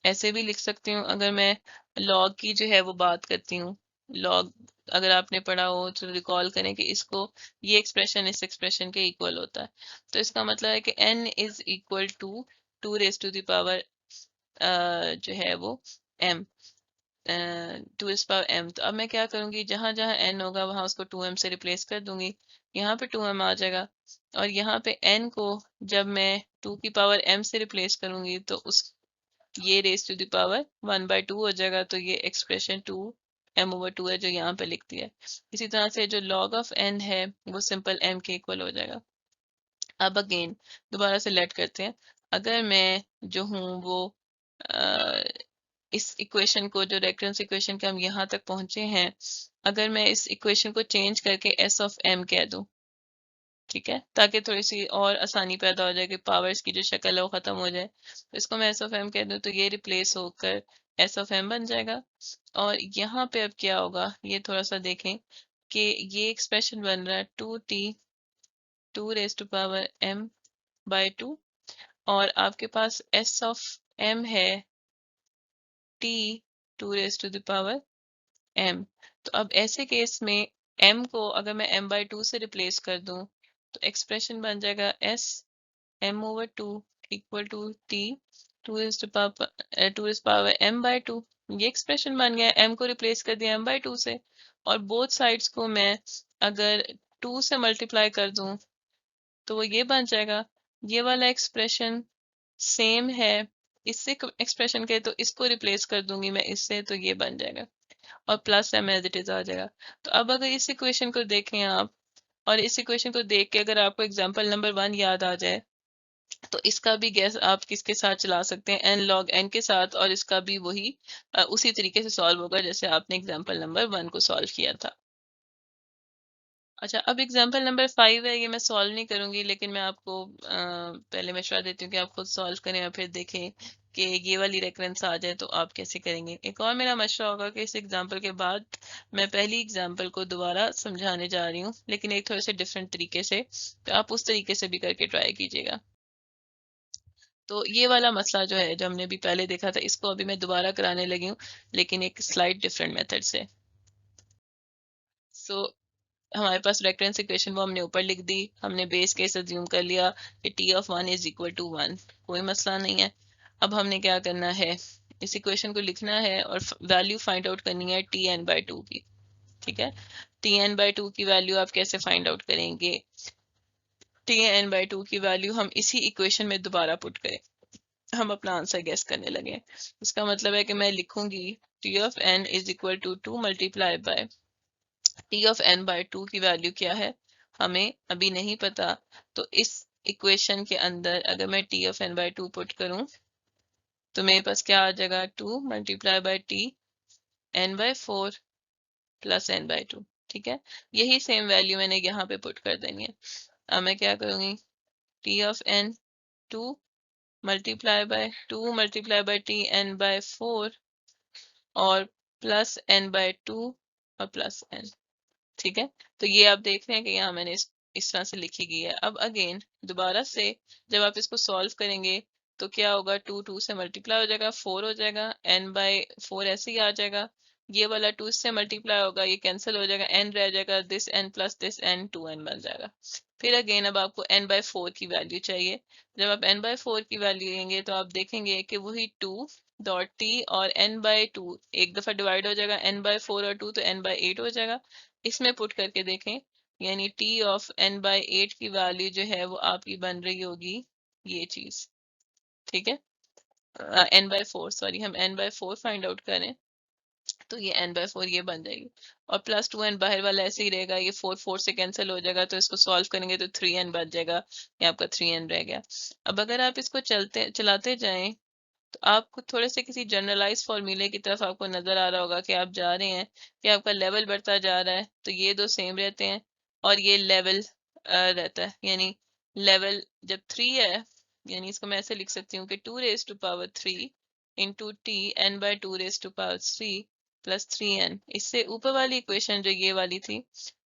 Speaker 1: ऐसे भी लिख सकती हूँ, अगर मैं लॉग की जो है वो बात करती हूँ, लॉग अगर आपने पढ़ा हो तो रिकॉल करें कि इसको ये एक्सप्रेशन इस एक्सप्रेशन के इक्वल होता है। तो इसका मतलब है कि n is equal to two raise to the power जो है वो m, टू इस पावर एम। तो अब मैं क्या करूंगी, जहां जहां एन होगा वहां उसको टू एम से रिप्लेस कर दूंगी, यहाँ पे टू एम आ जाएगा। और यहाँ पे एन को जब मैं टू की पावर एम से रिप्लेस करूंगी तो उस ये रेस टू द पावर 1/2 हो जाएगा, तो ये एक्सप्रेशन 2m/2 है जो यहाँ पे लिखती है। इसी तरह से जो log ऑफ n है वो सिंपल m के इक्वल हो जाएगा। अब अगेन दोबारा से लेट करते हैं। अगर मैं जो हूँ वो इस इक्वेशन को, जो रेफरेंस इक्वेशन के हम यहाँ तक पहुंचे हैं, अगर मैं इस इक्वेशन को चेंज करके s ऑफ m कह दूं, ठीक है, ताकि थोड़ी सी और आसानी पैदा हो जाए कि पावर्स की जो शक्ल है वो खत्म हो जाए, तो इसको मैं s ऑफ m कह दूं तो ये रिप्लेस होकर s ऑफ m बन जाएगा। और यहाँ पे अब क्या होगा ये थोड़ा सा देखें कि ये एक्सप्रेशन बन रहा है 2t 2 raised to power m/2, और आपके पास s ऑफ m है t 2 raised to the power m। तो अब ऐसे केस में m को अगर मैं m/2 से रिप्लेस कर दूं तो एक्सप्रेशन बन जाएगा s m/2 equal to t 2 raised to power m/2। ये एक्सप्रेशन बन गया, m को रिप्लेस कर दिया m/2 से, और बोथ साइड्स को मैं अगर 2 से मल्टीप्लाई कर दूं तो वो ये बन जाएगा। ये वाला एक्सप्रेशन सेम है इससे एक्सप्रेशन के, तो इसको रिप्लेस कर दूंगी मैं इससे, तो ये बन जाएगा, और plus m as it is आ जाएगा। तो अब अगर इस इक्वेशन को देखें आप, और इस इक्वेशन को देख के अगर आपको एग्जांपल नंबर 1 याद आ जाए, तो इसका भी गैस आप किसके साथ चला सकते हैं, n log n के साथ, और इसका भी वही उसी तरीके से सॉल्व होगा जैसे आपने एग्जांपल नंबर 1 को सॉल्व किया था। अच्छा, अब एग्जांपल नंबर 5 है, ये मैं सॉल्व नहीं करूंगी, लेकिन मैं आपको पहले मशवरा देती हूँ कि आप खुद सॉल्व करें और फिर देखें कि ये वाली रेफरेंस आ जाए तो आप कैसे करेंगे। एक और मेरा मशवरा होगा कि इस एग्जांपल के बाद मैं पहली एग्जांपल को दोबारा समझाने जा रही हूँ, लेकिन एक थोड़े से डिफरेंट तरीके से, तो आप उस तरीके से भी करके ट्राई कीजिएगा। तो ये वाला मसला जो है, जो हमने अभी पहले देखा था, इसको अभी मैं दोबारा कराने लगी हूँ, लेकिन एक स्लाइड डिफरेंट मेथड से। सो हमारे पास रेफरेंस इक्वेशन वो हमने ऊपर लिख दी, हमने बेस केस अज्यूम कर लिया कि t(1) इज इक्वल टू 1, कोई मसला नहीं है। अब हमने क्या करना है, इस इक्वेशन को लिखना है और वैल्यू फाइंड आउट करनी है tn/2 की। ठीक है, tn/2 की वैल्यू आप कैसे फाइंड आउट करेंगे, tn/2 की वैल्यू हम इसी इक्वेशन में दोबारा पुट करें, हम अपना आंसर गेस करने लगे। इसका मतलब है कि मैं लिखूंगी t of n is equal to 2 multiply by t of n/2 की वैल्यू क्या है हमें अभी नहीं पता, तो इस इक्वेशन के अंदर अगर मैं t ऑफ n/2 पुट करूं तो मेरे पास क्या आ जाएगा, 2 multiply by t n/4 plus n/2। ठीक है, यही सेम वैल्यू मैंने यहाँ पे पुट कर देनी है। अब मैं क्या करूंगी, t of n 2 multiply by t n/4 और प्लस n/2 और प्लस n। ठीक है, तो ये आप देख रहे हैं कि यहाँ मैंने इस तरह से लिखी गई है। अब अगेन दोबारा से जब आप इसको सॉल्व करेंगे तो क्या होगा, 2 से मल्टीप्लाई हो जाएगा, 4 हो जाएगा, n/4 ऐसे ही आ जाएगा, ये वाला 2 से मल्टीप्लाई होगा, ये कैंसिल हो जाएगा, n रह जाएगा, this n plus this n 2n बन जाएगा। फिर अगेन अब आपको n/4 की वैल्यू चाहिए। जब आप n/4 की वैल्यू लेंगे तो आप देखेंगे कि वही 2 डॉट t और n/2 एक दफा डिवाइड हो जाएगा, n/4 और 2 तो n/8 हो जाएगा। इसमें पुट करके देखें, यानी t ऑफ n/8 की वैल्यू जो है वो आपकी बन रही होगी ये चीज। ठीक है, n/4 सॉरी, हम n/4 फाइंड आउट करें तो ये n/4 ये बन जाएगी, और प्लस 2n बाहर वाला ऐसे ही रहेगा, ये 4 से कैंसिल हो जाएगा, तो इसको सॉल्व करेंगे तो 3n बच जाएगा, ये आपका 3n रह गया। अब अगर आप इसको चलाते जाएं तो आपको थोड़े से किसी जनरलाइज फॉर्मूले की तरफ आपको नजर आ रहा होगा कि आप जा रहे हैं कि आपका लेवल बढ़ता जा रहा है, तो ये दो सेम रहते हैं और ये लेवल रहता है, यानी लेवल जब 3 है, यानी इसको मैं ऐसे लिख सकती हूँ कि 2 raised to power 3 into T n/2 raised to power 3 plus 3n। इससे ऊपर वाली इक्वेशन जो ये वाली थी,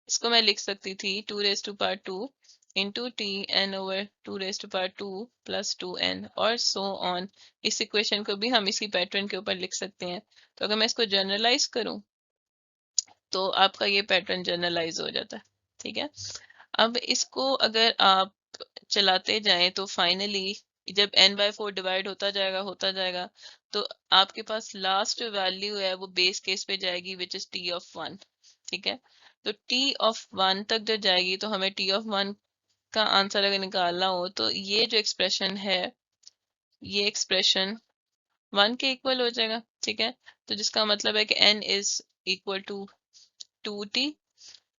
Speaker 1: इसको मैं लिख सकती थी 2 raised to power 2 into T n/2 raised to power 2 plus 2n और सो ऑन। इस इक्वेशन को भी हम इसी पैटर्न के ऊपर लिख सकते हैं। तो अगर मैं इसको जनरलाइज करूं तो आपका ये पैटर्न जनरलाइज हो जाता है। ठीक है, अब इसको अगर आप चलाते जाएं तो फाइनली जब n/4 डिवाइड होता जाएगा तो आपके पास लास्ट वैल्यू है वो बेस केस पे जाएगी, विच इज t ऑफ 1। ठीक है, तो t ऑफ 1 तक जब जाएगी तो हमें t ऑफ 1 का आंसर अगर निकालना हो तो ये जो एक्सप्रेशन है, ये एक्सप्रेशन 1 के इक्वल हो जाएगा। ठीक है, तो जिसका मतलब है कि n is equal to 2t।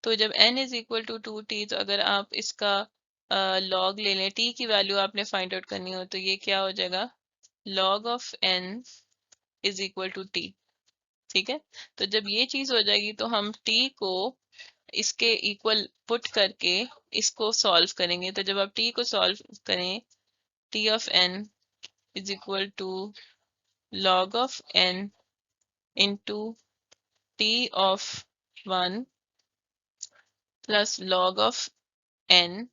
Speaker 1: तो जब n is equal to 2t, तो अगर आप इसका लॉग ले लें, t की वैल्यू आपने फाइंड आउट करनी हो, तो ये क्या हो जाएगा, log of n is equal to t। ठीक है, तो जब ये चीज हो जाएगी तो हम t को इसके इक्वल पुट करके इसको सॉल्व करेंगे। तो जब आप t को सॉल्व करें, t of n is equal to log of n into t of 1 plus log of n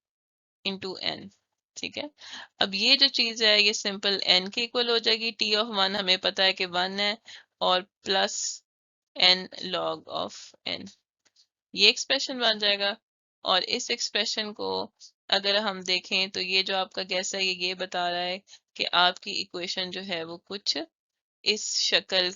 Speaker 1: into n। ठीक है, अब ये जो चीज है ये सिंपल n के इक्वल हो जाएगी। t ऑफ 1 हमें पता है कि 1 है, और plus n log of n, ये एक्सप्रेशन बन जाएगा। और इस एक्सप्रेशन को अगर हम देखें तो ये जो आपका गैस है ये बता रहा है कि आपकी इक्वेशन जो है वो कुछ इस शक्ल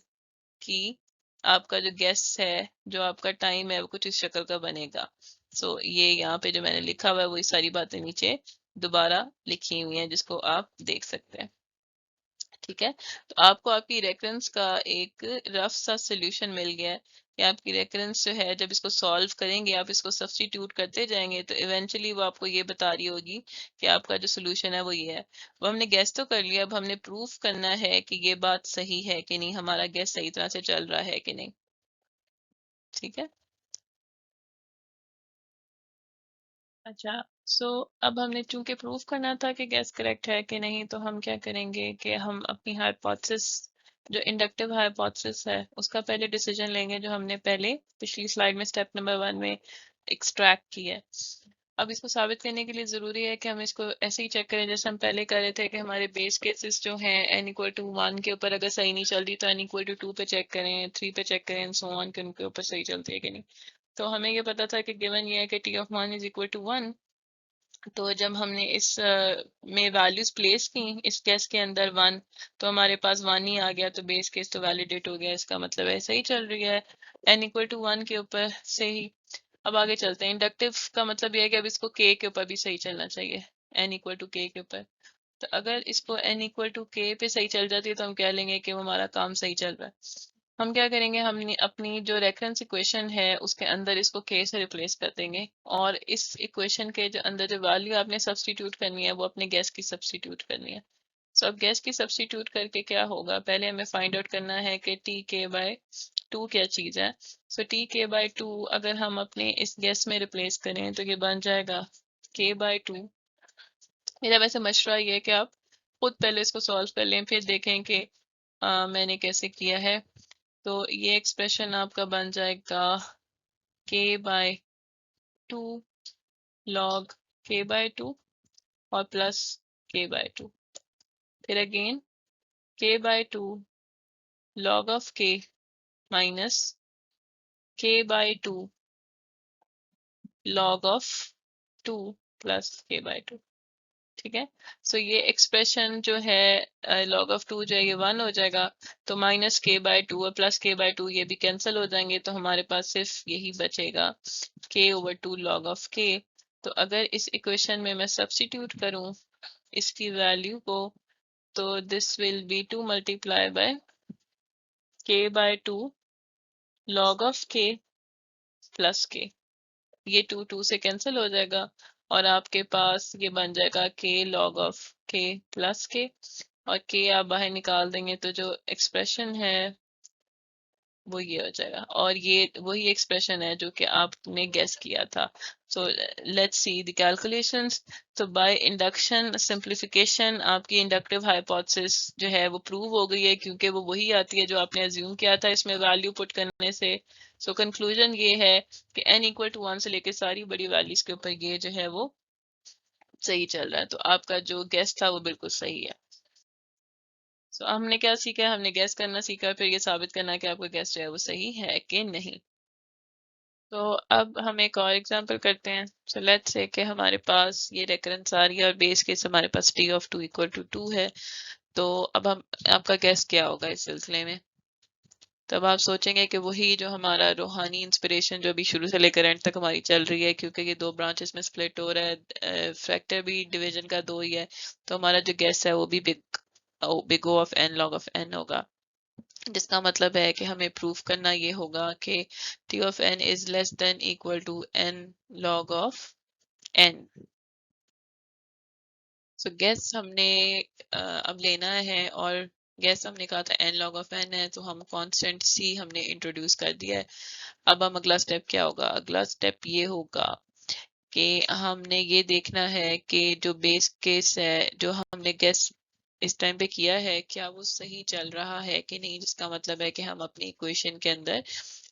Speaker 1: की, आपका जो गैस है, जो आपका टाइम है, वो कुछ इस शक्ल का बनेगा। सो ये यहाँ पे जो मैंने लिखा हुआ है वही सारी बातें नीचे दोबारा लिखी हुई हैं, जिसको आप देख सकते हैं। ठीक है, तो आपको आपकी रेकरेंस का एक रफ सा सोल्यूशन मिल गया है कि आपकी रेकरेंस जो है, जब इसको सॉल्व करेंगे, आप इसको सब्स्टिट्यूट करते जाएंगे, तो इवेंचुअली वो आपको ये बता रही होगी कि आपका जो सोल्यूशन है वो ये है। वो हमने गैस तो कर लिया, अब हमने प्रूफ करना है कि ये बात सही है कि नहीं, हमारा गैस सही तरह से चल रहा है कि नहीं। ठीक है, अच्छा, सो अब हमने चूंकि प्रूफ करना था कि गैस करेक्ट है कि नहीं, तो हम क्या करेंगे कि हम अपनी हाइपोथेसिस, जो इंडक्टिव हाइपोथेसिस है, उसका पहले डिसीजन लेंगे, जो हमने पहले पिछली स्लाइड में स्टेप नंबर 1 में एक्सट्रैक्ट किया है। अब इसको साबित करने के लिए ज़रूरी है कि हम इसको ऐसे ही चेक करें जैसे हम पहले कर रहे थे, कि हमारे बेस केसेस जो हैं n इक्वल टू 1 के ऊपर अगर सही नहीं चल रही तो n इक्वल टू 2 पे चेक करें, 3 पे चेक करें, सो ऑन, कि उनके ऊपर सही चलती है कि नहीं। तो हमें ये पता था कि गिवन ये है कि t of 1 is equal to 1। तो जब हमने इस में वैल्यूज प्लेस की इस केस के अंदर 1, तो हमारे पास 1 ही आ गया, तो बेस केस तो वैलिडेट हो गया, इसका मतलब ऐसा ही चल रही है n इक्वल टू 1 के ऊपर से ही। अब आगे चलते हैं, इंडक्टिव का मतलब यह है कि अब इसको k के ऊपर भी सही चलना चाहिए, n इक्वल टू k के ऊपर। तो अगर इसको n इक्वल टू k पे सही चल जाती है तो हम कह लेंगे कि वो हमारा काम सही चल रहा है। हम क्या करेंगे, हमने अपनी जो रेफरेंस इक्वेशन है उसके अंदर इसको k से रिप्लेस कर देंगे, और इस इक्वेशन के जो अंदर जो वैल्यू आपने सब्स्टिट्यूट करनी है वो अपने गैस की सब्स्टिट्यूट करनी है। सो अब गैस की सब्स्टिट्यूट करके क्या होगा, पहले हमें फाइंड आउट करना है कि टी के बाय 2 क्या चीज़ है। सो टी के बाय 2 अगर हम अपने इस गैस में रिप्लेस करें तो ये बन जाएगा k बाय 2। मेरा वैसे मशवरा ये है कि आप खुद पहले इसको सॉल्व कर लें, फिर देखें कि मैंने कैसे किया है। तो ये एक्सप्रेशन आपका बन जाएगा k by 2 log k by 2 और प्लस k बाय 2, फिर again k by 2 log of k minus k by 2 log of 2 plus k by 2। ठीक है, सो ये एक्सप्रेशन जो है लॉग ऑफ 2 जो है ये 1 हो जाएगा, तो माइनस k बाय 2 और प्लस k बाय 2 ये भी कैंसिल हो जाएंगे, तो हमारे पास सिर्फ यही बचेगा k over 2 log of k। तो अगर इस इक्वेशन में मैं सब्स्टिट्यूट करूं इसकी वैल्यू को, तो this will be 2 multiply by k by 2 log of k plus k, ये 2 2 से कैंसिल हो जाएगा, और आपके पास ये बन जाएगा k log of k plus k, और k आप बाहर निकाल देंगे तो जो एक्सप्रेशन है वो ये हो जाएगा, और ये वही एक्सप्रेशन है जो कि आपने गेस किया था। So let's see the calculations. तो बाय इंडक्शन सिंप्लीफिकेशन आपकी इंडक्टिव हाइपोथेसिस जो है वो प्रूव हो गई है, क्योंकि वो वही आती है जो आपने अज्यूम किया था इसमें वैल्यू पुट करने से। सो कंक्लूजन ये है कि n इक्वल टू 1 से लेके सारी बड़ी वैल्यूज के ऊपर ये जो है वो सही चल रहा है, तो आपका जो गेस था वो बिल्कुल सही है। सो हमने क्या सीखा, हमने गैस करना सीखा, फिर ये साबित करना कि आपका गैस जो है वो सही है कि नहीं। तो अब हम एक और एग्जांपल करते हैं। सो लेट्स से कि हमारे पास ये रेकरेंस आ रही है और बेस केस हमारे पास t ऑफ 2 इक्वल टू 2 है। तो अब हम आपका गैस क्या होगा इस सिलसिले में। तब आप सोचेंगे कि वही जो हमारा रूहानी इंस्पिरेशन जो अभी शुरू से लेकर एंड तक हमारी चल रही है, क्योंकि ये दो ब्रांचेस में स्प्लिट हो रहा है, फैक्टर भी डिवीजन का दो ही है, तो हमारा जो गैस है वो भी big big O of n log of n होगा, जिसका मतलब है कि हमें प्रूफ करना ये होगा कि T of N is less than equal to n log of n. So guess हमने अब लेना है, और गैस हमने कहा था एन लॉग ऑफ एन है, तो हम कांस्टेंट सी हमने इंट्रोड्यूस कर दिया है। अब हम अगला स्टेप क्या होगा, अगला स्टेप ये होगा कि हमने ये देखना है कि जो बेस केस है जो हमने गैस इस टाइम पे किया है, क्या वो सही चल रहा है कि नहीं, जिसका मतलब है कि हम अपनी इक्वेशन के अंदर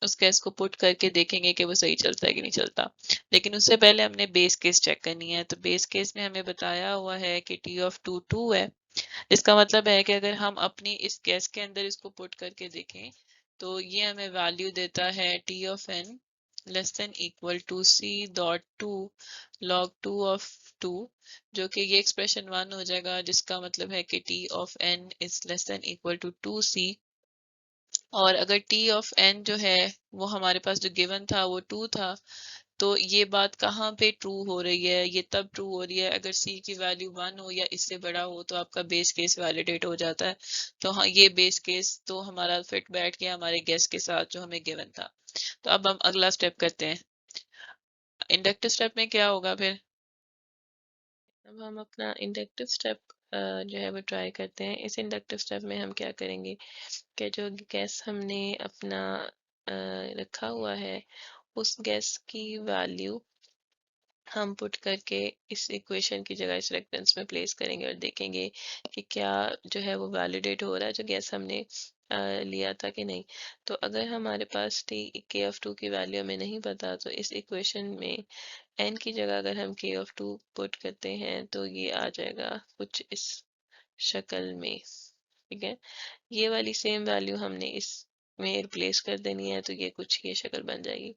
Speaker 1: उस केस को पुट करके देखेंगे कि वो सही चलता है कि नहीं चलता। लेकिन उससे पहले हमने बेस केस चेक करनी है। तो बेस केस में हमें बताया हुआ है कि टी ऑफ टू टू है, जिसका मतलब है कि अगर हम अपनी इस केस के अंदर इसको पुट करके देखें तो ये हमें वैल्यू देता है t of n less than equal to c dot two log two of two, जो कि ये एक्सप्रेशन वन हो जाएगा, जिसका मतलब है कि T of N is less than equal to two C. और अगर टी ऑफ एन जो है वो हमारे पास जो गिवन था वो टू था, तो ये बात कहाँ पे ट्रू हो रही है, ये तब ट्रू हो रही है अगर सी की वैल्यू वन हो या इससे बड़ा हो, तो आपका बेस केस वैलिडेट हो जाता है। तो हाँ, ये बेस केस तो हमारा फिट बैठ गया हमारे गेस के साथ जो हमें गिवन था। तो अब हम अगला स्टेप करते हैं। इंडक्टिव स्टेप में क्या होगा फिर, अब हम अपना इंडक्टिव स्टेप जो है वो ट्राई करते हैं। इस इंडक्टिव स्टेप में हम क्या करेंगे कि जो गैस हमने अपना रखा हुआ है उस गैस की वैल्यू हम पुट करके इस इक्वेशन की जगह इस रेफरेंस में प्लेस करेंगे और देखेंगे कि क्या जो है वो वैलिडेट हो रहा है जो गैस हमने लिया था कि नहीं। तो अगर हमारे पास टी के ऑफ टू की वैल्यू हमें नहीं पता, तो इस इक्वेशन में एन की जगह अगर हम के ऑफ टू पुट करते हैं तो ये आ जाएगा कुछ इस शक्ल में। ठीक है, ये वाली सेम वैल्यू हमने इस में रिप्लेस कर देनी है, तो ये कुछ ये शक्ल बन जाएगी।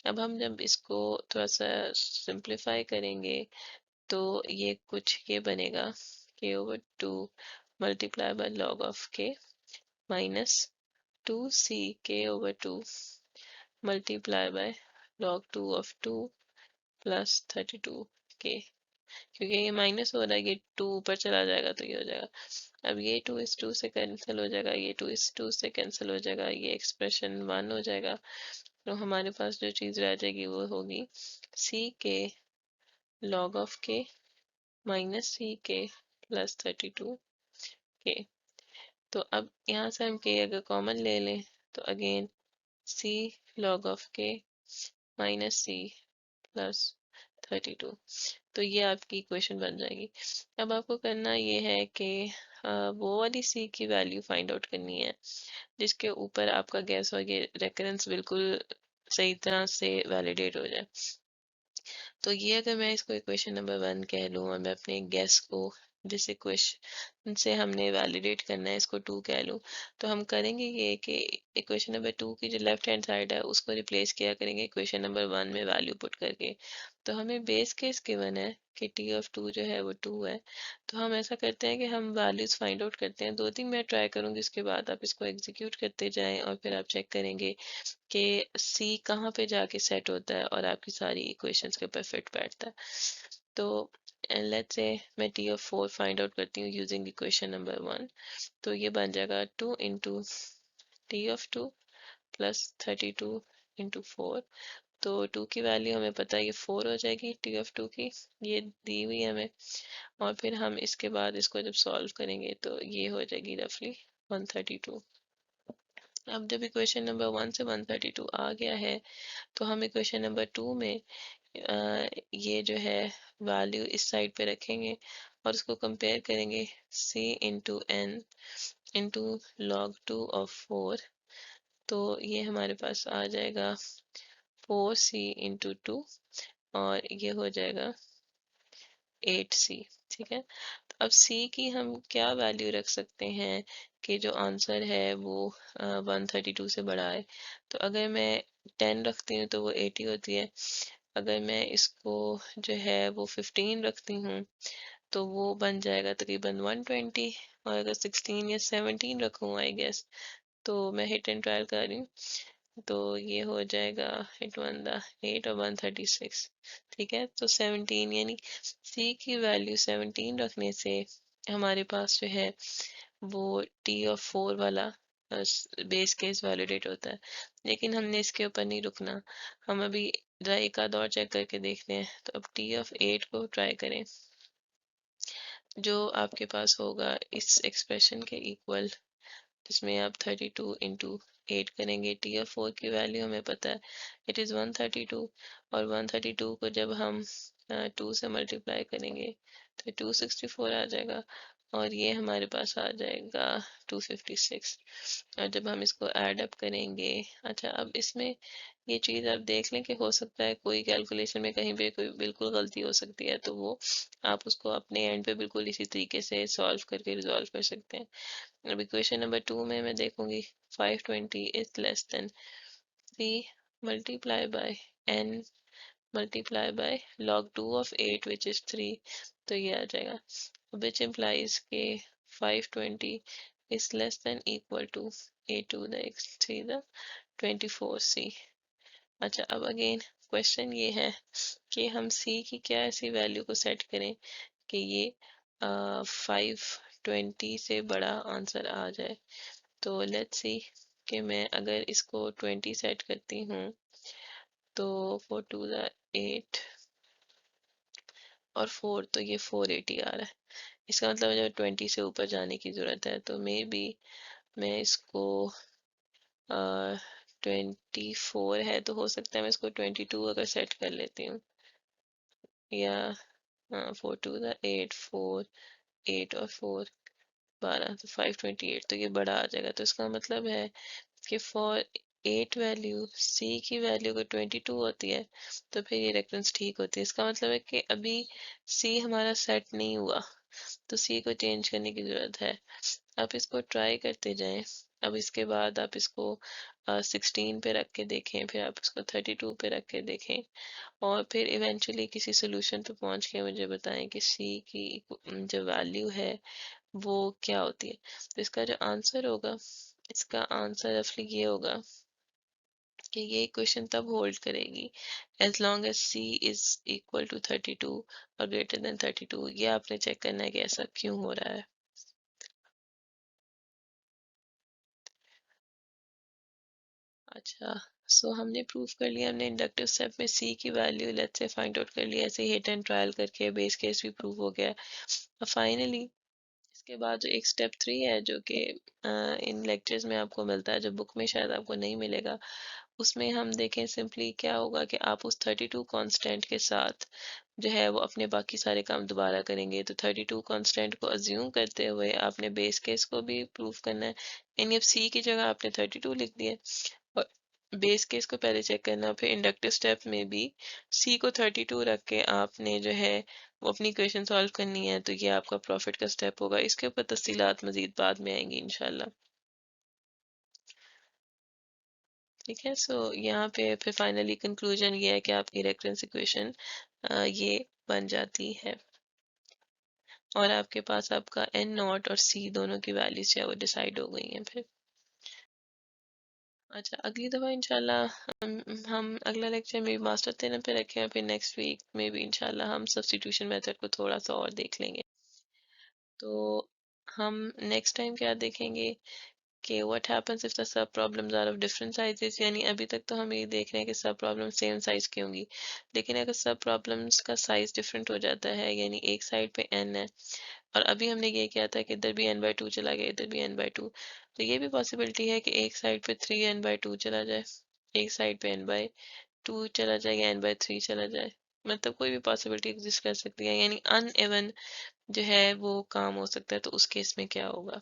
Speaker 1: अब हम जब इसको थोड़ा सा सिंप्लीफाई करेंगे तो ये कुछ ये बनेगा के over to multiply by log of के माइनस टू सी के over to multiply by log two of two plus 32 के। क्योंकि ये माइनस हो रहा है, ये टू ऊपर चला जाएगा तो ये हो जाएगा। अब ये टू इस टू से कैंसिल हो जाएगा, ये टू इस टू से कैंसिल हो जाएगा, ये एक्सप्रेशन वन हो जाएगा। तो हमारे पास जो चीज रह जाएगी वो होगी सी के लॉग ऑफ के माइनस सी के प्लस 32 के। तो अब यहाँ से हम के अगर कॉमन ले लें तो अगेन सी लॉग ऑफ के माइनस सी प्लस 32। तो ये आपकी इक्वेशन बन जाएगी। अब आपको करना ये है कि वो वाली सी की वैल्यू फाइंड आउट करनी है जिसके ऊपर आपका गैस और ये रेकरेंस बिल्कुल सही तरह से वैलिडेट हो जाए। तो ये अगर मैं इसको इक्वेशन नंबर वन कह लूँ और मैं अपने गैस को जिस इक्वेशन से हमने वैलिडेट करना है इसको टू कह लूँ, तो हम करेंगे ये कि इक्वेशन नंबर टू की जो लेफ्ट हैंड साइड है उसको रिप्लेस किया करेंगे इक्वेशन नंबर वन में वैल्यू पुट करके। तो हमें बेस केस गिवन है कि टी ऑफ टू जो है वो टू है। तो हम ऐसा करते हैं कि हम वैल्यूज फाइंड आउट करते हैं, दो तीन मैं ट्राई करूंगी, उसके बाद आप इसको एग्जीक्यूट करते जाएं और फिर आप चेक करेंगे कि सी कहाँ पे जाके सेट होता है और आपकी सारी इक्वेशंस के ऊपर फिट बैठता है। तो लेट्स से मैं T of four find out करती हूँ यूजिंग इक्वेशन नंबर वन। तो ये बन जाएगा two into T of two plus 32 into four. तो टू की वैल्यू हमें पता है ये फोर हो जाएगी टी ऑफ टू की, ये दी हुई है हमें। और फिर हम इसके बाद इसको जब सॉल्व करेंगे तो ये हो जाएगी रफली 132। अब जब इक्वेशन नंबर वन से 132 आ गया है तो हम इक्वेशन नंबर टू में ये जो है वैल्यू इस साइड पे रखेंगे और उसको कंपेयर करेंगे c into n into log two of four. तो ये हमारे पास आ जाएगा 4c इंटू टू और ये हो जाएगा 8c। ठीक है, तो अब c की हम क्या वैल्यू रख सकते हैं कि जो आंसर है वो 132 से बड़ा है। तो अगर मैं 10 रखती हूँ तो वो 80 होती है। अगर मैं इसको जो है वो 15 रखती हूँ तो वो बन जाएगा तकरीबन 120। और अगर 16 या 17 रखूँ आई गेस, तो मैं हिट एंड ट्रायल कर रही हूँ, तो ये हो जाएगा हिट वन द 8 और 136। ठीक है, तो 17 यानी सी की वैल्यू 17 रखने से हमारे पास जो है वो T(4) वाला बेस केस वैलिडेट होता है, लेकिन हमने इसके ऊपर नहीं रुकना। हम अभी जरा एक आध और चेक करके देखते हैं। तो अब T(8) को ट्राई करें, जो आपके पास होगा इस एक्सप्रेशन के इक्वल, जिसमें आप 32 इंटू 8 करेंगे। T(4) की वैल्यू हमें पता है, इट इज़ 132, और 132 को जब हम 2 से मल्टीप्लाई करेंगे तो 264 आ जाएगा, और ये हमारे पास आ जाएगा 256। और जब हम इसको ऐड अप करेंगे, अच्छा अब इसमें ये चीज़ आप देख लें कि हो सकता है कोई कैलकुलेशन में कहीं पे कोई बिल्कुल गलती हो सकती है, तो वो आप उसको अपने एंड पे बिल्कुल इसी तरीके से सॉल्व करके रिजॉल्व कर सकते हैं। अब इक्वेशन नंबर 2 में मैं देखूंगी 520 is less then 3 multiply by n multiply by log 2 of 8 which is 3, तो ये आ जाएगा, which implies के 520 is less than equal to a to the x3 the 24c। अच्छा अब अगेन क्वेश्चन ये है कि हम c की क्या ऐसी वैल्यू को सेट करें कि ये 520 से बड़ा आंसर आ जाए। तो लेट्स सी कि मैं अगर इसको 20 सेट करती हूँ तो 4 टू द 8 और 4, तो ये 480 आ रहा है। इसका मतलब मुझे 20 से ऊपर जाने की ज़रूरत है, तो मे बी मैं इसको 24 है तो हो सकता है मैं इसको 22 अगर सेट कर लेती हूँ, या 4 टू द 8, 4 8 और 4 12, तो 528, तो ये बड़ा आ जाएगा। तो इसका मतलब है कि फॉर 8 वैल्यू c की वैल्यू अगर 22 होती है तो फिर ये रेफरेंस ठीक होती है। इसका मतलब है कि अभी c हमारा सेट नहीं हुआ, तो c को चेंज करने की ज़रूरत है। आप इसको ट्राई करते जाएं। अब इसके बाद आप इसको 16 पे रख के देखें, फिर आप इसको 32 पे रख के देखें, और फिर इवेंचुअली किसी सोल्यूशन पे पहुंच के मुझे बताएं कि c की जो वैल्यू है वो क्या होती है। तो इसका जो आंसर होगा, इसका आंसर रफली ये होगा कि ये इक्वेशन तब होल्ड करेगी as long as c is equal to 32 और ग्रेटर देन 32। ये आपने चेक करना है कि ऐसा क्यों हो रहा है। अच्छा, सो हमने प्रूफ कर लिया, हमने इंडक्टिव स्टेप में c की value let's say find out कर लिया, ऐसे हिट एंड ट्रायल करके बेस केस भी प्रूव हो गया। अब फाइनली इसके बाद जो एक स्टेप 3 है, जो कि इन लेक्चर्स में आपको मिलता है, जो बुक में शायद आपको नहीं मिलेगा, उसमें हम देखें सिंपली क्या होगा कि आप उस 32 कांस्टेंट के साथ जो है वो अपने बाकी सारे काम दोबारा करेंगे। तो 32 कांस्टेंट को अज्यूम करते हुए आपने बेस केस को भी प्रूव करना है, यानी अब c की जगह आपने 32 लिख दिया, और बेस केस को पहले चेक करना। फिर इंडक्टिव स्टेप में भी c को 32 रख के आपने जो है वो अपनी इक्वेशन सॉल्व करनी है। तो ये आपका प्रॉफिट का स्टेप होगा। इसके ऊपर तफसीलात मजीद बाद में आएंगी इंशाल्लाह। ठीक है, सो यहाँ पे फिर फाइनली कंक्लूजन ये है कि आपकी रेफरेंस इक्वेशन ये बन जाती है, और आपके पास आपका n नॉट और c दोनों की वैल्यूज जो है वो डिसाइड हो गई हैं फिर। अच्छा, अगली दफ़ा इंशाल्लाह हम अगला लेक्चर में मास्टर थ्योरम पे रखें, और फिर नेक्स्ट वीक में भी इंशाल्लाह हम सब्स्टिट्यूशन मेथड को थोड़ा सा और देख लेंगे। तो हम नेक्स्ट टाइम क्या देखेंगे कि what happens if the sub problems are of different sizes. यानी अभी तक तो हम ये देख रहे हैं कि सब प्रॉब्लम सेम साइज की होंगी, लेकिन अगर सब प्रॉब्लम्स का साइज डिफरेंट हो जाता है, यानी एक साइड पे n है, और अभी हमने ये किया था कि इधर भी n/2 चला गया, इधर भी n/2, तो ये भी पॉसिबिलिटी है कि एक साइड पे 3n/2 चला जाए, एक साइड पे n/2 चला जाए, या n/3 चला जाए। मतलब कोई भी पॉसिबिलिटी एग्जिस्ट कर सकती है, यानी अनइवन जो है वो काम हो सकता है। तो उस केस में क्या होगा।